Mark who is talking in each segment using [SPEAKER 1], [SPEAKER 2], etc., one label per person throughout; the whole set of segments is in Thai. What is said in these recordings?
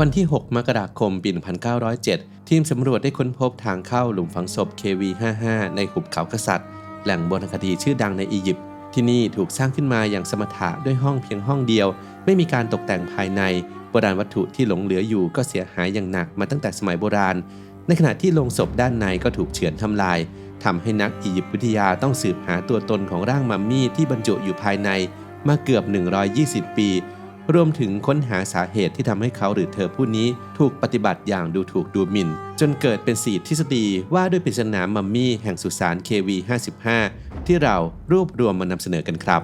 [SPEAKER 1] วันที่ 6 มกราคม ปี 1907 ทีมสำรวจได้ค้นพบทางเข้าหลุมฝังศพ KV55 ในหุบเขากษัตริย์แหล่งโบราณคดีชื่อดังในอียิปต์ที่นี่ถูกสร้างขึ้นมาอย่างสมถะด้วยห้องเพียงห้องเดียวไม่มีการตกแต่งภายในโบราณวัตถุที่หลงเหลืออยู่ก็เสียหายอย่างหนักมาตั้งแต่สมัยโบราณในขณะที่โลงศพด้านในก็ถูกเฉือนทำลายทำให้นักอียิปต์วิทยาต้องสืบหาตัวตนของร่างมัมมี่ที่บรรจุอยู่ภายในมาเกือบ120 ปีรวมถึงค้นหาสาเหตุที่ทำให้เขาหรือเธอผู้นี้ถูกปฏิบัติอย่างดูถูกดูหมิ่นจนเกิดเป็น4ทฤษฎีว่าด้วยปริศนามัมมี่แห่งสุสาน KV55 ที่เรารวบรวมมานำเสนอกันครับ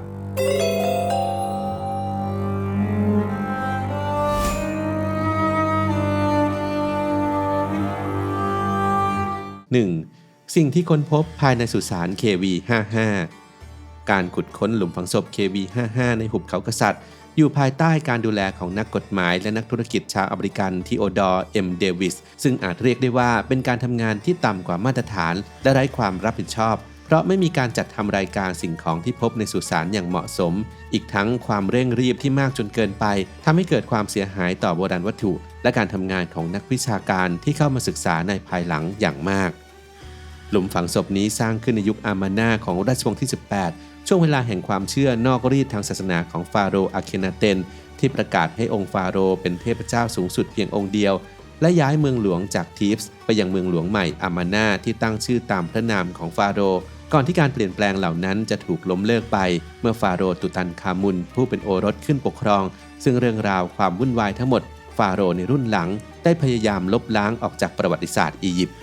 [SPEAKER 1] 1. สิ่งที่ค้นพบภายในสุสาน KV55 การขุดค้นหลุมฝังศพ KV55 ในหุบเขากษัตริย์อยู่ภายใต้การดูแลของนักกฎหมายและนักธุรกิจชาวอเมริกันทีโอดอร์ เอ็ม เดวิสซึ่งอาจเรียกได้ว่าเป็นการทำงานที่ต่ำกว่ามาตรฐานและไร้ความรับผิดชอบเพราะไม่มีการจัดทำรายการสิ่งของที่พบในสุสานอย่างเหมาะสมอีกทั้งความเร่งรีบที่มากจนเกินไปทำให้เกิดความเสียหายต่อโบราณวัตถุและการทำงานของนักวิชาการที่เข้ามาศึกษาในภายหลังอย่างมากหลุมฝังศพนี้สร้างขึ้นในยุคอามานาของราชวงศ์ที่ 18 ช่วงเวลาแห่งความเชื่อนอกรีดทางศาสนาของฟาโรห์อาเคนาเตนที่ประกาศให้องค์ฟาโรห์เป็นเทพเจ้าสูงสุดเพียงองค์เดียวและย้ายเมืองหลวงจากทีฟส์ไปยังเมืองหลวงใหม่อามานาที่ตั้งชื่อตามพระนามของฟาโรห์ก่อนที่การเปลี่ยนแปลงเหล่านั้นจะถูกล้มเลิกไปเมื่อฟาโรห์ตุตันคามุนผู้เป็นโอรสขึ้นปกครองซึ่งเรื่องราวความวุ่นวายทั้งหมดฟาโรห์ในรุ่นหลังได้พยายามลบล้างออกจากประวัติศาสตร์อียิปต์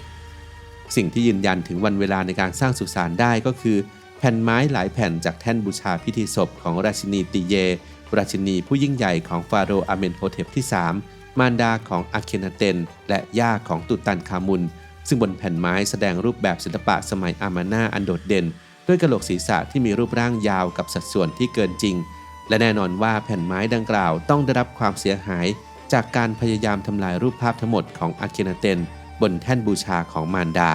[SPEAKER 1] สิ่งที่ยืนยันถึงวันเวลาในการสร้างสุสานได้ก็คือแผ่นไม้หลายแผ่นจากแท่นบูชาพิธีศพของราชินีติเยราชินีผู้ยิ่งใหญ่ของฟาโรห์อาเมนโฮเทปที่ 3 มารดาของอาเคนาเตนและย่าของตุตันคามุนซึ่งบนแผ่นไม้แสดงรูปแบบศิลปะสมัยอามานาอันโดดเด่นด้วยกะโหลกศีรษะที่มีรูปร่างยาวกับสัดส่วนที่เกินจริงและแน่นอนว่าแผ่นไม้ดังกล่าวต้องได้รับความเสียหายจากการพยายามทำลายรูปภาพทั้งหมดของอาเคนาเตนบนแท่นบูชาของมารดา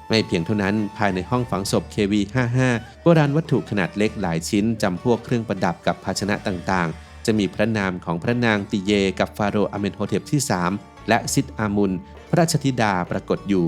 [SPEAKER 1] ไม่เพียงเท่านั้นภายในห้องฝังศพ KV55 โบราณวัตถุขนาดเล็กหลายชิ้นจำพวกเครื่องประดับกับภาชนะต่างๆจะมีพระนามของพระนางติเยกับฟาโรห์อาเมนโฮเทปที่ 3 และซิดอามุนพระราชธิดาปรากฏอยู่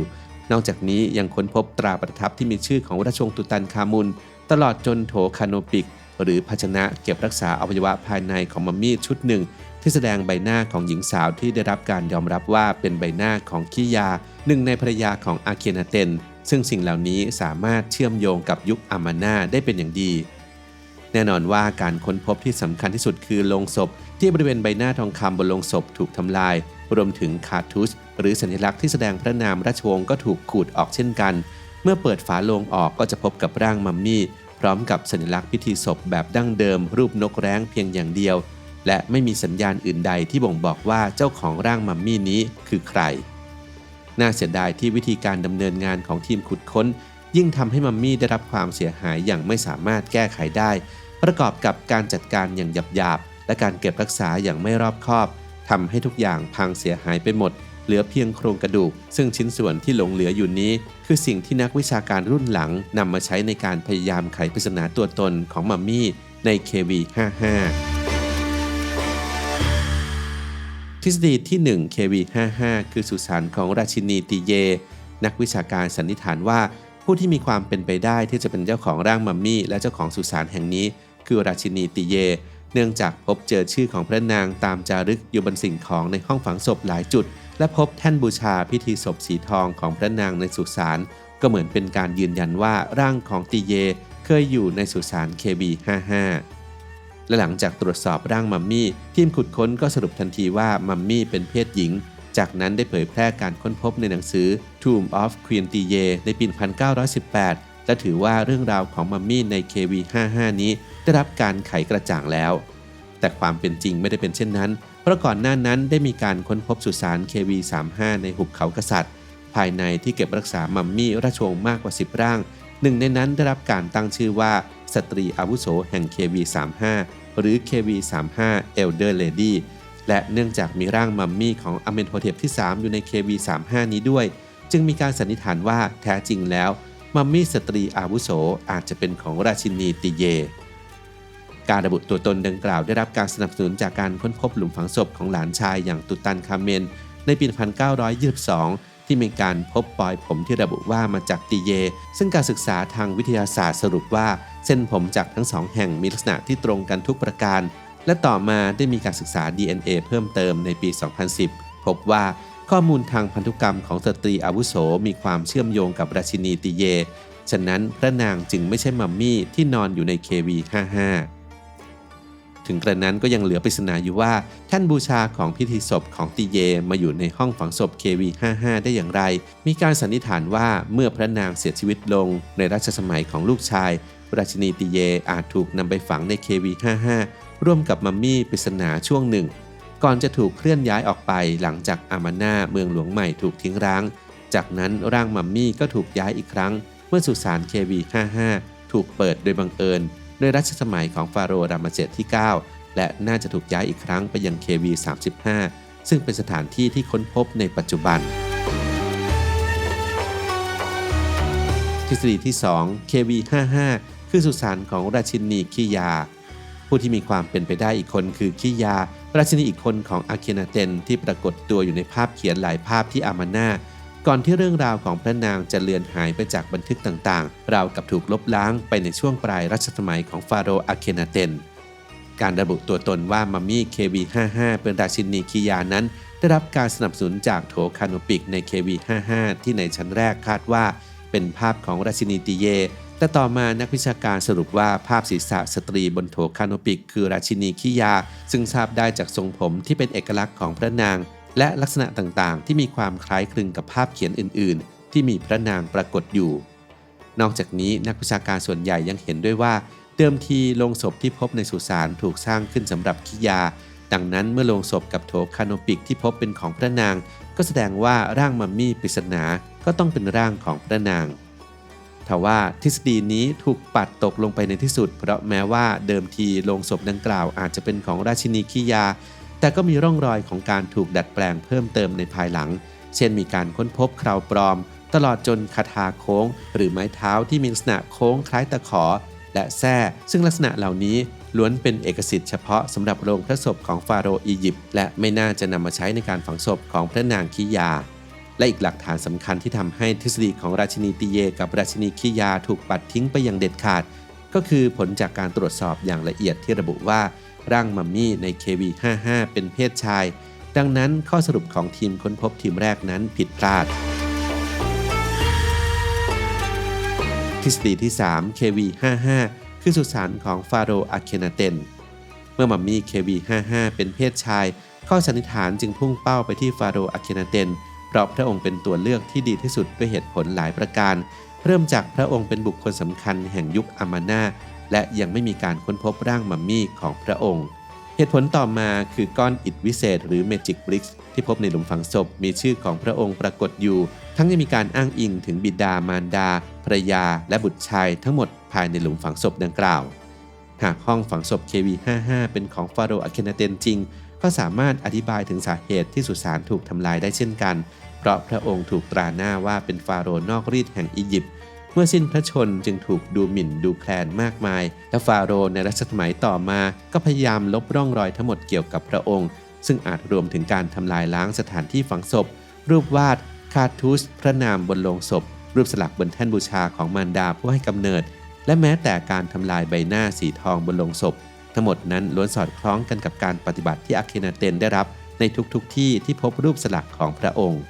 [SPEAKER 1] นอกจากนี้ยังค้นพบตราประทับที่มีชื่อของราชวงศ์ตุตันคามุนตลอดจนโถคาโนปิกหรือภาชนะเก็บรักษาอวัยวะภายในของมัมมี่ชุดหนึ่งที่แสดงใบหน้าของหญิงสาวที่ได้รับการยอมรับว่าเป็นใบหน้าของคิยาหนึ่งในภรรยาของอาเคนาเตนซึ่งสิ่งเหล่านี้สามารถเชื่อมโยงกับยุคอามานาได้เป็นอย่างดีแน่นอนว่าการค้นพบที่สำคัญที่สุดคือโลงศพที่บริเวณใบหน้าทองคำบนโลงศพถูกทำลายรวมถึงคาร์ทูชหรือสัญลักษณ์ที่แสดงพระนามราชวงศ์ก็ถูกขูดออกเช่นกันเมื่อเปิดฝาโลงออกก็จะพบกับร่างมัมมี่พร้อมกับสัญลักษณ์พิธีศพแบบดั้งเดิมรูปนกแร้งเพียงอย่างเดียวและไม่มีสัญญาณอื่นใดที่บ่งบอกว่าเจ้าของร่างมัมมี่นี้คือใครน่าเสียดายที่วิธีการดำเนินงานของทีมขุดค้นยิ่งทำให้มัมมี่ได้รับความเสียหายอย่างไม่สามารถแก้ไขได้ประกอบกับการจัดการอย่างหยาบๆและการเก็บรักษาอย่างไม่รอบคอบทำให้ทุกอย่างพังเสียหายไปหมดเหลือเพียงโครงกระดูกซึ่งชิ้นส่วนที่หลงเหลืออยู่นี้คือสิ่งที่นักวิชาการรุ่นหลังนำมาใช้ในการพยายามไขปริศนาตัวตนของมัมมี่ใน KV55 ทฤษฎีที่ 1 KV55 คือสุสานของราชินีติเยนักวิชาการสันนิษฐานว่าผู้ที่มีความเป็นไปได้ที่จะเป็นเจ้าของร่างมัมมี่และเจ้าของสุสานแห่งนี้คือราชินีติเยเนื่องจากพบเจอชื่อของพระนางตามจารึกอยู่บนสิ่งของในห้องฝังศพหลายจุดและพบแท่นบูชาพิธีศพสีทองของพระนางในสุสานก็เหมือนเป็นการยืนยันว่าร่างของติเยเคยอยู่ในสุสาน KV55 และหลังจากตรวจสอบร่างมัมมี่ทีมขุดค้นก็สรุปทันทีว่ามัมมี่เป็นเพศหญิงจากนั้นได้เผยแพร่การค้นพบในหนังสือ Tomb of Queen Tiye ในปี 1918 และถือว่าเรื่องราวของมัมมี่ใน KV55 นี้ได้รับการไขกระจ่างแล้วแต่ความเป็นจริงไม่ได้เป็นเช่นนั้นเพราะก่อนหน้านั้นได้มีการค้นพบสุสาน KV35 ในหุบเขากษัตริย์ภายในที่เก็บรักษามัมมี่ราชวงศ์มากกว่า10ร่างหนึ่งในนั้นได้รับการตั้งชื่อว่าสตรีอาวุโสแห่ง KV35 หรือ KV35 Elder Lady และเนื่องจากมีร่างมัมมี่ของอาเมนโฮเทปที่ 3 อยู่ใน KV35 นี้ด้วยจึงมีการสันนิษฐานว่าแท้จริงแล้วมัมมี่สตรีอาวุโสอาจจะเป็นของราชินีติเย การระบุตัวตนดังกล่าวได้รับการสนับสนุนจากการค้นพบหลุมฝังศพของหลานชายอย่างตุตันคาเมนในปี 1922 ที่มีการพบปลอยผมที่ระบุว่ามาจากติเยซึ่งการศึกษาทางวิทยาศาสตร์สรุปว่าเส้นผมจากทั้งสองแห่งมีลักษณะที่ตรงกันทุกประการและต่อมาได้มีการศึกษา DNA เพิ่มเติมในปี 2010 พบว่าข้อมูลทางพันธุกรรมของสตรีอาวุโสมีความเชื่อมโยงกับราชินีติเยฉะนั้นพระนางจึงไม่ใช่มัมมี่ที่นอนอยู่ใน KV55 ถึงกระนั้นก็ยังเหลือปริศนาอยู่ว่าแท่นบูชาของพิธีศพของติเยมาอยู่ในห้องฝังศพ KV55 ได้อย่างไรมีการสันนิษฐานว่าเมื่อพระนางเสียชีวิตลงในรัชสมัยของลูกชายราชินีติเยอาจถูกนำไปฝังใน KV55 ร่วมกับมัมมี่ปริศนาช่วงหนึ่งก่อนจะถูกเคลื่อนย้ายออกไปหลังจากอามาน่าเมืองหลวงใหม่ถูกทิ้งร้างจากนั้นร่างมัมมี่ก็ถูกย้ายอีกครั้งเมื่อสุสาน KV55 ถูกเปิดโดยบังเอิญโดยรัชสมัยของฟาโรห์รามเสสที่ 9 และน่าจะถูกย้ายอีกครั้งไปยัง KV35 ซึ่งเป็นสถานที่ที่ค้นพบในปัจจุบันทฤษฎีที่ 2 KV55 คือสุสานของราชินีคิยาผู้ที่มีความเป็นไปได้อีกคนคือคิยาราชินีอีกคนของอาเคนาเตนที่ปรากฏตัวอยู่ในภาพเขียนหลายภาพที่อามาน่าก่อนที่เรื่องราวของพระนางจะเลือนหายไปจากบันทึกต่างๆราวกับถูกลบล้างไปในช่วงปลายรัชสมัยของฟาโรห์อาเคนาเตนการระบุตัวตนว่ามัมมี่ KV55 เป็นราชินีคิยานั้นได้รับการสนับสนุนจากโถคาโนปิกใน KV55 ที่ในชั้นแรกคาดว่าเป็นภาพของราชินีติเยแต่ต่อมานักวิชาการสรุปว่าภาพศีรษะสตรีบนโถคาโนปิกคือราชินีคิยาซึ่งทราบได้จากทรงผมที่เป็นเอกลักษณ์ของพระนางและลักษณะต่างๆที่มีความคล้ายคลึงกับภาพเขียนอื่นๆที่มีพระนางปรากฏอยู่นอกจากนี้นักวิชาการส่วนใหญ่ยังเห็นด้วยว่าเดิมทีโลงศพที่พบในสุสานถูกสร้างขึ้นสำหรับคิยาดังนั้นเมื่อโลงศพกับโถคาโนปิกที่พบเป็นของพระนางก็แสดงว่าร่างมัมมี่ปริศนาก็ต้องเป็นร่างของพระนางทว่าทฤษฎีนี้ถูกปัดตกลงไปในที่สุดเพราะแม้ว่าเดิมทีโลงศพดังกล่าวอาจจะเป็นของราชินีคิยาแต่ก็มีร่องรอยของการถูกดัดแปลงเพิ่มเติมในภายหลังเช่นมีการค้นพบคราวปลอมตลอดจนคาถาโค้งหรือไม้เท้าที่มีลักษณะโค้งคล้ายตะขอและแส้ซึ่งลักษณะเหล่านี้ล้วนเป็นเอกสิทธิ์เฉพาะสำหรับโรงพระศพของฟาโรห์อียิปต์และไม่น่าจะนำมาใช้ในการฝังศพของพระนางคิยาและอีกหลักฐานสำคัญที่ทำให้ทฤษฎีของราชินีติเยกับราชินีคิยาถูกปัดทิ้งไปอย่างเด็ดขาดก็คือผลจากการตรวจสอบอย่างละเอียดที่ระบุว่าร่างมัมมี่ใน KV55 เป็นเพศชายดังนั้นข้อสรุปของทีมค้นพบทีมแรกนั้นผิดพลาดทฤษฎีที่ 3 KV55 คือสุสานของฟาโรห์อาเคนาเตนเมื่อมัมมี่ KV55 เป็นเพศชายข้อสันนิษฐานจึงพุ่งเป้าไปที่ฟาโรห์อาเคนาเตนเพราะพระองค์เป็นตัวเลือกที่ดีที่สุดด้วยเหตุผลหลายประการเริ่มจากพระองค์เป็นบุคคลสำคัญแห่งยุคอามาน่าและยังไม่มีการค้นพบร่างมัมมี่ของพระองค์เหตุผลต่อมาคือก้อนอิฐวิเศษหรือ Magic Bricks ที่พบในหลุมฝังศพมีชื่อของพระองค์ปรากฏอยู่ทั้งยังมีการอ้างอิงถึงบิดามารดาภรรยาและบุตรชายทั้งหมดภายในหลุมฝังศพดังกล่าวหากห้องฝังศพ KV55 เป็นของฟาโรห์อาเคนาเตนจริงก็สามารถอธิบายถึงสาเหตุที่สุสานถูกทำลายได้เช่นกันเพราะพระองค์ถูกตราหน้าว่าเป็นฟาโรห์นอกรีดแห่งอียิปต์เมื่อสิ้นพระชนจึงถูกดูหมิ่นดูแคลนมากมายและฟาโรห์ในรัชสมัยต่อมาก็พยายามลบร่องรอยทั้งหมดเกี่ยวกับพระองค์ซึ่งอาจรวมถึงการทำลายล้างสถานที่ฝังศพรูปวาดคาทูสพระนามบนโลงศพรูปสลักบนแท่นบูชาของมารดาผู้ให้กำเนิดและแม้แต่การทำลายใบหน้าสีทองบนโลงศพทั้งหมดนั้นล้วนสอดคล้องกันกับการปฏิบัติที่อาเคนาเตนได้รับในทุกที่ที่พบรูปสลักของพระองค์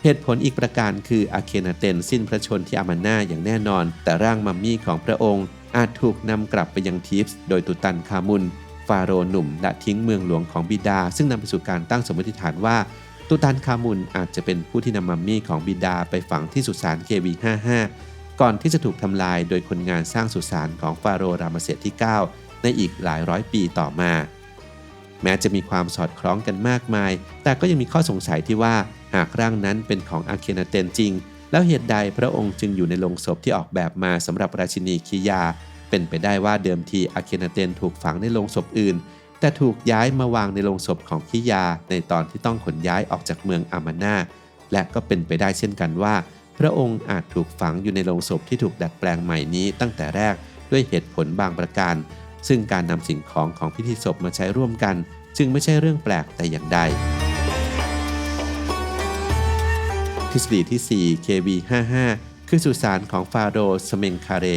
[SPEAKER 1] เหตุผลอีกประการคืออาเคนาเตนสิ้นพระชนม์ที่อามาน่าอย่างแน่นอนแต่ร่างมัมมี่ของพระองค์อาจถูกนำกลับไปยังทีฟส์โดยตุตันคามุนฟาโรห์หนุ่มและทิ้งเมืองหลวงของบิดาซึ่งนำไปสู่การตั้งสมมติฐานว่าตุตันคามุนอาจจะเป็นผู้ที่นำมัมมี่ของบิดาไปฝังที่สุสาน KV55 ก่อนที่จะถูกทำลายโดยคนงานสร้างสุสานของฟาโรห์รามเสสที่ 9ในอีกหลายร้อยปีต่อมาแม้จะมีความสอดคล้องกันมากมายแต่ก็ยังมีข้อสงสัยที่ว่าหากร่างนั้นเป็นของอาเคนาเตนจริงแล้วเหตุใดพระองค์จึงอยู่ในโลงศพที่ออกแบบมาสำหรับราชินีคิยาเป็นไปได้ว่าเดิมทีอาเคนาเตนถูกฝังในโลงศพอื่นแต่ถูกย้ายมาวางในโลงศพของคิยาในตอนที่ต้องขนย้ายออกจากเมืองอามาน่าและก็เป็นไปได้เช่นกันว่าพระองค์อาจถูกฝังอยู่ในโลงศพที่ถูกดัดแปลงใหม่นี้ตั้งแต่แรกด้วยเหตุผลบางประการ ซึ่งการนำสิ่งของของพิธีศพมาใช้ร่วมกันจึงไม่ใช่เรื่องแปลกแต่อย่างใดทฤษฎีที่ 4 KV55 คือสุสานของฟาโรห์สเมงคาเร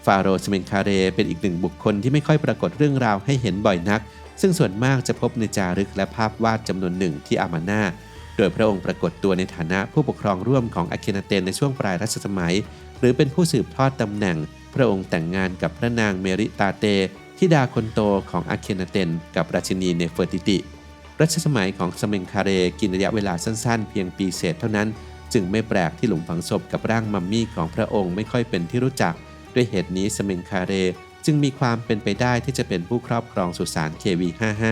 [SPEAKER 1] ฟาโรห์สเมงคาเรเป็นอีกหนึ่งบุคคลที่ไม่ค่อยปรากฏเรื่องราวให้เห็นบ่อยนักซึ่งส่วนมากจะพบในจารึกและภาพวาดจำนวนหนึ่งที่อามาน่าโดยพระองค์ปรากฏตัวในฐานะผู้ปกครองร่วมของอาเคนาเตนในช่วงปลายรัชสมัยหรือเป็นผู้สืบทอดตำแหน่งพระองค์แต่งงานกับพระนางเมริตาเตธิดาคนโตของอาเคนาเตนกับราชินีเนเฟอร์ติติรัชสมัยของสเมงคาเรกินระยะเวลาสั้นๆเพียงปีเศษเท่านั้นจึงไม่แปลกที่หลุมฝังศพกับร่างมัมมี่ของพระองค์ไม่ค่อยเป็นที่รู้จักด้วยเหตุนี้สเมงคาเรจึงมีความเป็นไปได้ที่จะเป็นผู้ครอบครองสุสาน KV55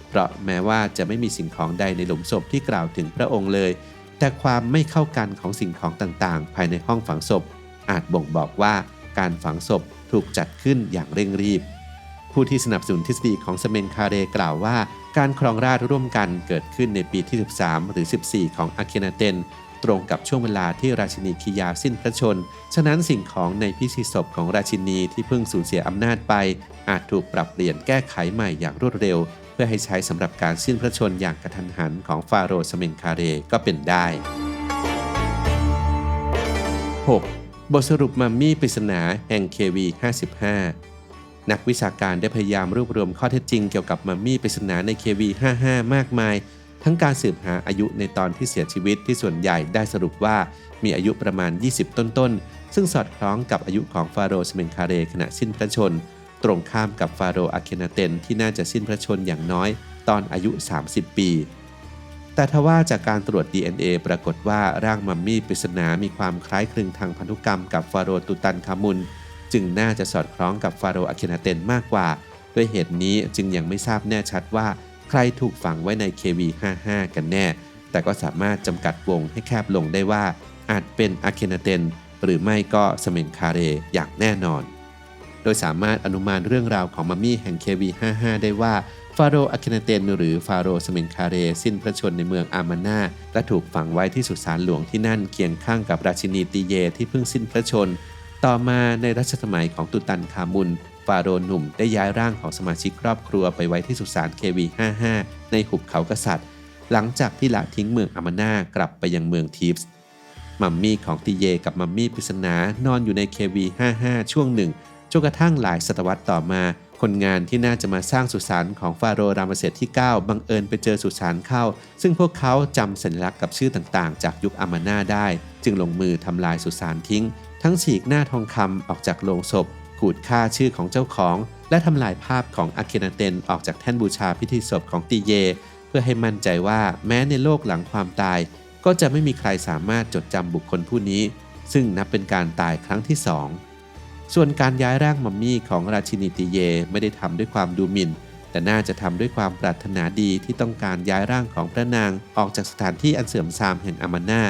[SPEAKER 1] เพราะแม้ว่าจะไม่มีสิ่งของใดในหลุมศพที่กล่าวถึงพระองค์เลยแต่ความไม่เข้ากันของสิ่งของต่างๆภายในห้องฝังศพอาจบ่งบอกว่าการฝังศพถูกจัดขึ้นอย่างเร่งรีบผู้ที่สนับสนุนทฤษฎีของสเมงคาเรกล่าวว่าการครองราชย์ร่วมกันเกิดขึ้นในปีที่ 13 หรือ 14 ของอาเคนาเตนตรงกับช่วงเวลาที่ราชินีคิยาสิ้นพระชนฉะนั้นสิ่งของในพิธีศพของราชินีที่เพิ่งสูญเสียอำนาจไปอาจถูกปรับเปลี่ยนแก้ไขใหม่อย่างรวดเร็วเพื่อให้ใช้สำหรับการสิ้นพระชนอย่างกระทันหันของฟาโรห์สเมงคาเรก็เป็นได้ 6. บทสรุปมัมมี่ปริศนาแห่ง KV55 นักวิชาการได้พยายามรวบรวมข้อเท็จจริงเกี่ยวกับมัมมี่ปริศนาใน KV55 มากมายทั้งการสืบหาอายุในตอนที่เสียชีวิตที่ส่วนใหญ่ได้สรุปว่ามีอายุประมาณ 20 ต้นๆซึ่งสอดคล้องกับอายุของฟาโรห์สเมงคาเรขณะสิ้นพระชนตรงข้ามกับฟาโรห์อาเคนาเตนที่น่าจะสิ้นพระชนอย่างน้อยตอนอายุ 30 ปีแต่ทว่าจากการตรวจ DNA ปรากฏว่าร่างมัมมี่ปริศนามีความคล้ายคลึงทางพันธุกรรมกับฟาโรห์ตุตันคามุนจึงน่าจะสอดคล้องกับฟาโรห์อาเคนาเตนมากกว่าด้วยเหตุนี้จึงยังไม่ทราบแน่ชัดว่าใครถูกฝังไว้ใน KV55 กันแน่แต่ก็สามารถจำกัดวงให้แคบลงได้ว่าอาจเป็นอาเคนาเตนหรือไม่ก็สเมงคาเรอย่างแน่นอนโดยสามารถอนุมานเรื่องราวของมัมมี่แห่ง KV55 ได้ว่าฟาโรห์อาเคนาเตนหรือฟาโรห์สเมงคาเรสิ้นพระชนในเมืองอามาน่าและถูกฝังไว้ที่สุสานหลวงที่นั่นเคียงข้างกับราชินีติเยที่เพิ่งสิ้นพระชนต่อมาในรัชสมัยของตุตันคามุนฟาโรห์หนุ่มได้ย้ายร่างของสมาชิกครอบครัวไปไว้ที่สุสาน KV55 ในหุบเขากษัตริย์หลังจากที่ละทิ้งเมืองอามาน่ากลับไปยังเมืองทีฟส์มัมมี่ของติเยกับมัมมี่ปริศนานอนอยู่ใน KV55 ช่วงหนึ่งจนกระทั่งหลายศตวรรษต่อมาคนงานที่น่าจะมาสร้างสุสานของฟาโรห์รามเสสที่ 9 บังเอิญไปเจอสุสานเข้าซึ่งพวกเขาจำสัญลักษณ์กับชื่อต่างๆจากยุคอามาน่าได้จึงลงมือทำลายสุสานทิ้งทั้งฉีกหน้าทองคำออกจากโลงศพขูดฆ่าชื่อของเจ้าของและทำลายภาพของอาเคนาเตนออกจากแท่นบูชาพิธีศพของติเยเพื่อให้มั่นใจว่าแม้ในโลกหลังความตายก็จะไม่มีใครสามารถจดจำบุคคลผู้นี้ซึ่งนับเป็นการตายครั้งที่2ส่วนการย้ายร่างมัมมี่ของราชินีติเยไม่ได้ทำด้วยความดูหมิ่นแต่น่าจะทำด้วยความปรารถนาดีที่ต้องการย้ายร่างของพระนางออกจากสถานที่อันเสื่อมทรามแห่งอามาน่า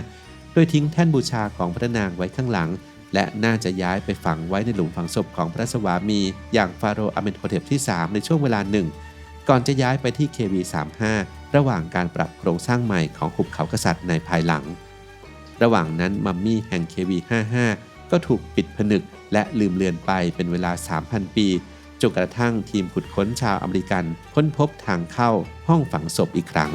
[SPEAKER 1] โดยทิ้งแท่นบูชาของพระนางไว้ข้างหลังและน่าจะย้ายไปฝังไว้ในหลุมฝังศพของพระสวามีอย่างฟาโรห์อาเมนโฮเทปที่ 3ในช่วงเวลาหนึ่งก่อนจะย้ายไปที่ KV35 ระหว่างการปรับโครงสร้างใหม่ของหุบเขากษัตริย์ในภายหลังระหว่างนั้นมัมมี่แห่ง KV55 ก็ถูกปิดผนึกและลืมเลือนไปเป็นเวลา 3,000 ปีจนกระทั่งทีมขุดค้นชาวอเมริกันค้นพบทางเข้าห้องฝังศพอีกครั้ง